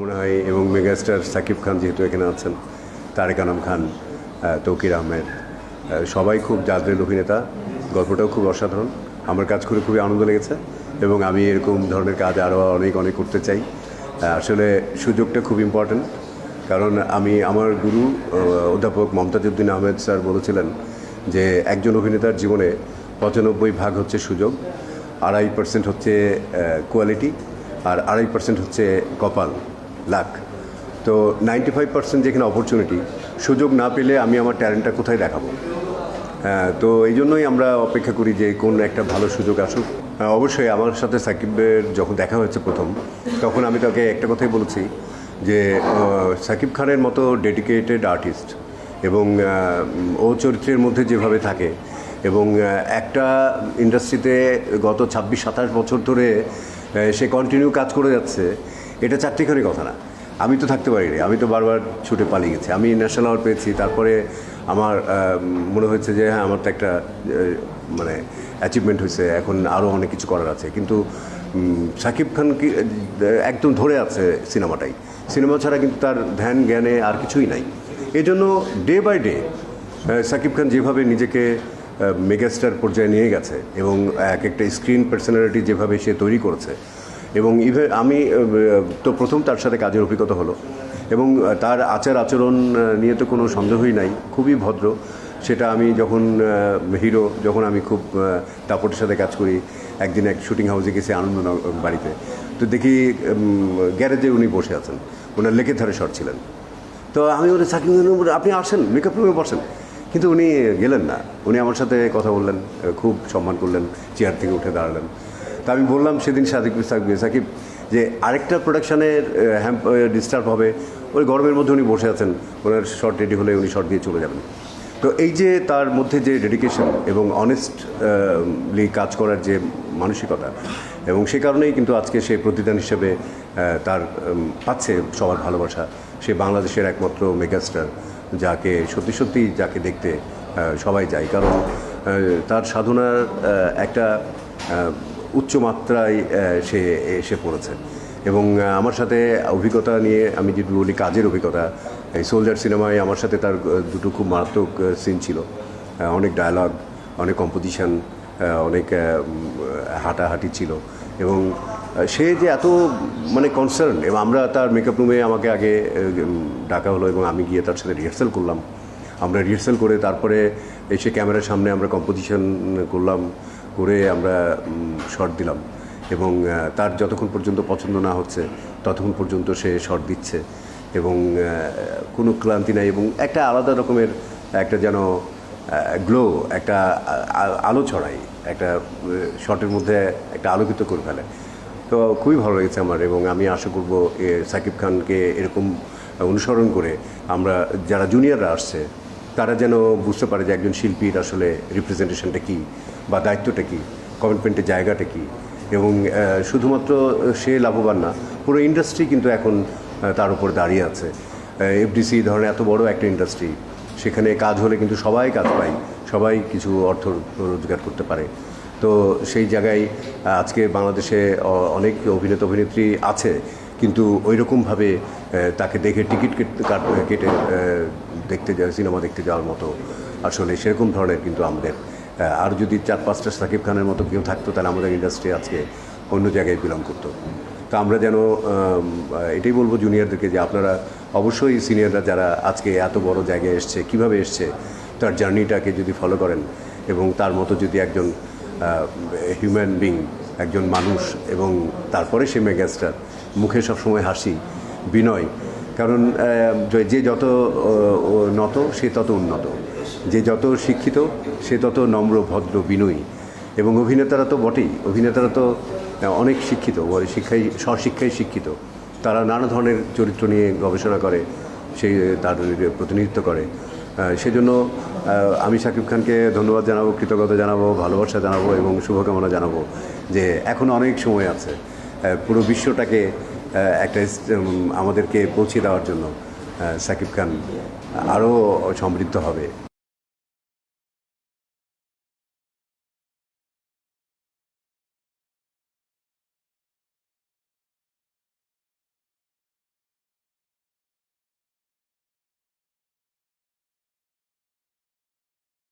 মনে হয় এবং মেগাস্টার সাকিব খান যেহেতু এখানে আছেন, তারেক আনাম খান, তৌকির আহমেদ, সবাই খুব জাদরেল অভিনেতা। গল্পটাও খুব অসাধারণ। আমার কাজ করে খুবই আনন্দ লেগেছে এবং আমি এরকম ধরনের কাজ আরও অনেক অনেক করতে চাই। আসলে সুযোগটা খুব ইম্পর্ট্যান্ট, কারণ আমি আমার গুরু অধ্যাপক মমতাজউদ্দিন আহমেদ স্যার বলেছিলেন যে একজন অভিনেতার জীবনে 95% হচ্ছে সুযোগ, 2.5% হচ্ছে কোয়ালিটি, আর 2.5% হচ্ছে কপাল, লাক। তো 95% যেখানে অপরচুনিটি, সুযোগ না পেলে আমি আমার ট্যালেন্টটা কোথায় দেখাবো? তো এই জন্যই আমরা অপেক্ষা করি যে কোন একটা ভালো সুযোগ আসুক। অবশ্যই আমার সাথে সাকিবের যখন দেখা হয়েছে প্রথম, তখন আমি তাকে একটা কথাই বলেছি যে সাকিব খানের মতো ডেডিকেটেড আর্টিস্ট এবং ও চরিত্রের মধ্যে যেভাবে থাকে এবং একটা ইন্ডাস্ট্রিতে গত 26-27 বছর ধরে সে কন্টিনিউ কাজ করে যাচ্ছে, এটা চারটিখানি কথা না। আমি তো থাকতে পারিনি, আমি তো বারবার ছুটে পালিয়ে গেছি। আমি ন্যাশনাল অ্যাওয়ার্ড পেয়েছি, তারপরে আমার মনে হয়েছে যে হ্যাঁ আমার তো একটা মানে অ্যাচিভমেন্ট হয়েছে, এখন আরও অনেক কিছু করার আছে। কিন্তু সাকিব খান কি একদম ধরে আছে সিনেমাটাই, সিনেমা ছাড়া কিন্তু তার ধ্যান জ্ঞানে আর কিছুই নাই। এই জন্য day by day Shakib Khan যেভাবে নিজেকে মেগাস্টার পর্যায়ে নিয়ে গেছে এবং এক একটা স্ক্রিন পার্সোনালিটি যেভাবে সে তৈরি করেছে, এবং আমি তো প্রথম তার সাথে কাজের অভিজ্ঞতা হলো এবং তার আচার আচরণ নিয়ে তো কোনো সন্দেহই নাই, খুবই ভদ্র। সেটা আমি যখন আমি খুব দাপটের সাথে কাজ করি, একদিন এক শুটিং হাউসে গেছি আনন্দ বাড়িতে, তো দেখি গ্যারেজে উনি বসে আছেন, ওনার লেকের ধারে শট ছিলেন। তো আমি বলি সাকিব আপনি আসেন, মেকআপ রুমে বসেন, কিন্তু উনি গেলেন না। উনি আমার সাথে কথা বললেন, খুব সম্মান করলেন, চেয়ার থেকে উঠে দাঁড়ালেন। তা আমি বললাম সেদিন সাকিব যে আরেকটা প্রোডাকশানের ডিস্টার্ব হবে, ওই গরমের মধ্যে উনি বসে আছেন, ওনার শর্ট রেডি হলে উনি শর্ট দিয়ে চলে যাবেন। তো এই যে তার মধ্যে যে ডেডিকেশন এবং অনেস্টলি কাজ করার যে মানসিকতা, এবং সে কারণেই কিন্তু আজকে সে প্রতিদান হিসেবে তার পাচ্ছে সবার ভালোবাসা। সে বাংলাদেশের একমাত্র মেগাস্টার, যাকে সত্যি সত্যি যাকে দেখতে সবাই যায়, কারণ তার সাধনার একটা উচ্চ মাত্রায় সে এসে পড়েছে। এবং আমার সাথে অভিজ্ঞতা নিয়ে আমি যদি বলি, কাজের অভিজ্ঞতা, এই সোলজার সিনেমায় আমার সাথে তার দুটো খুব মারাত্মক সিন ছিল, অনেক ডায়ালগ, অনেক কম্পোজিশন, অনেক হাঁটাহাঁটি ছিল। এবং সে যে এত মানে কনসার্ন, এবং আমরা তার মেকআপ রুমে আমাকে আগে ডাকা হলো এবং আমি গিয়ে তার সাথে রিহার্সাল করলাম। আমরা রিহার্সাল করে তারপরে এসে ক্যামেরার সামনে আমরা কম্পোজিশন করলাম, করে আমরা শট দিলাম। এবং তার যতক্ষণ পর্যন্ত পছন্দ না হচ্ছে ততক্ষণ পর্যন্ত সে শট দিচ্ছে এবং কোনো ক্লান্তি নাই, এবং একটা আলাদা রকমের একটা যেন গ্লো, একটা আলো ছড়ায়, একটা শটের মধ্যে একটা আলোকিত করে ফেলে। তো খুবই ভালো লেগেছে আমার, এবং আমি আশা করব সাকিব খানকে এরকম অনুসরণ করে আমরা যারা জুনিয়ররা আসছে তারা যেন বুঝতে পারে যে একজন শিল্পীর আসলে রিপ্রেজেন্টেশনটা কী বা দায়িত্বটা কী, কমিটমেন্টের জায়গাটা কী। এবং শুধুমাত্র সে লাভবান না, পুরো ইন্ডাস্ট্রি কিন্তু এখন তার উপর দাঁড়িয়ে আছে। এফডিসি ধরনের এত বড় একটা ইন্ডাস্ট্রি, সেখানে কাজ হলে কিন্তু সবাই কাজ পায়, সবাই কিছু অর্থ রোজগার করতে পারে। তো সেই জায়গায় আজকে বাংলাদেশে অনেক অভিনেতা অভিনেত্রী আছে, কিন্তু ওই রকমভাবে তাকে দেখে টিকিট কেটে দেখতে যাওয়া, সিনেমা দেখতে যাওয়ার মতো আসলে সেরকম ধরনের কিন্তু আমাদের আর যদি 4-5টা সাকিব খানের মতো কেউ থাকতো, তাহলে আমাদের ইন্ডাস্ট্রি আজকে অন্য জায়গায় বিলং করতো। তো আমরা যেন এটাই বলবো জুনিয়রদেরকে যে আপনারা অবশ্যই সিনিয়ররা যারা আজকে এত বড় জায়গায় এসছে, কীভাবে এসছে, তার জার্নিটাকে যদি ফলো করেন এবং তার মতো যদি একজন হিউম্যান বিং, একজন মানুষ, এবং তারপরে সে মেগাস্টার, মুখে সবসময় হাসি, বিনয়, কারণ যে যত নত সে তত উন্নত, যে যত শিক্ষিত সে তত নম্র, ভদ্র, বিনয়ী। এবং অভিনেতারা তো বটেই, অভিনেতারা তো অনেক শিক্ষিত, শিক্ষায় স্বশিক্ষায় শিক্ষিত, তারা নানা ধরনের চরিত্র নিয়ে গবেষণা করে, সেই তাদের প্রতিনিধিত্ব করে। সেজন্য আমি শাকিব খানকে ধন্যবাদ জানাবো, কৃতজ্ঞতা জানাবো, ভালোবাসা জানাবো এবং শুভকামনা জানাবো যে এখনও অনেক সময় আছে পুরো বিশ্বটাকে একটা আমাদেরকে পৌঁছে দেওয়ার জন্য। শাকিব খান আরও সমৃদ্ধ হবে।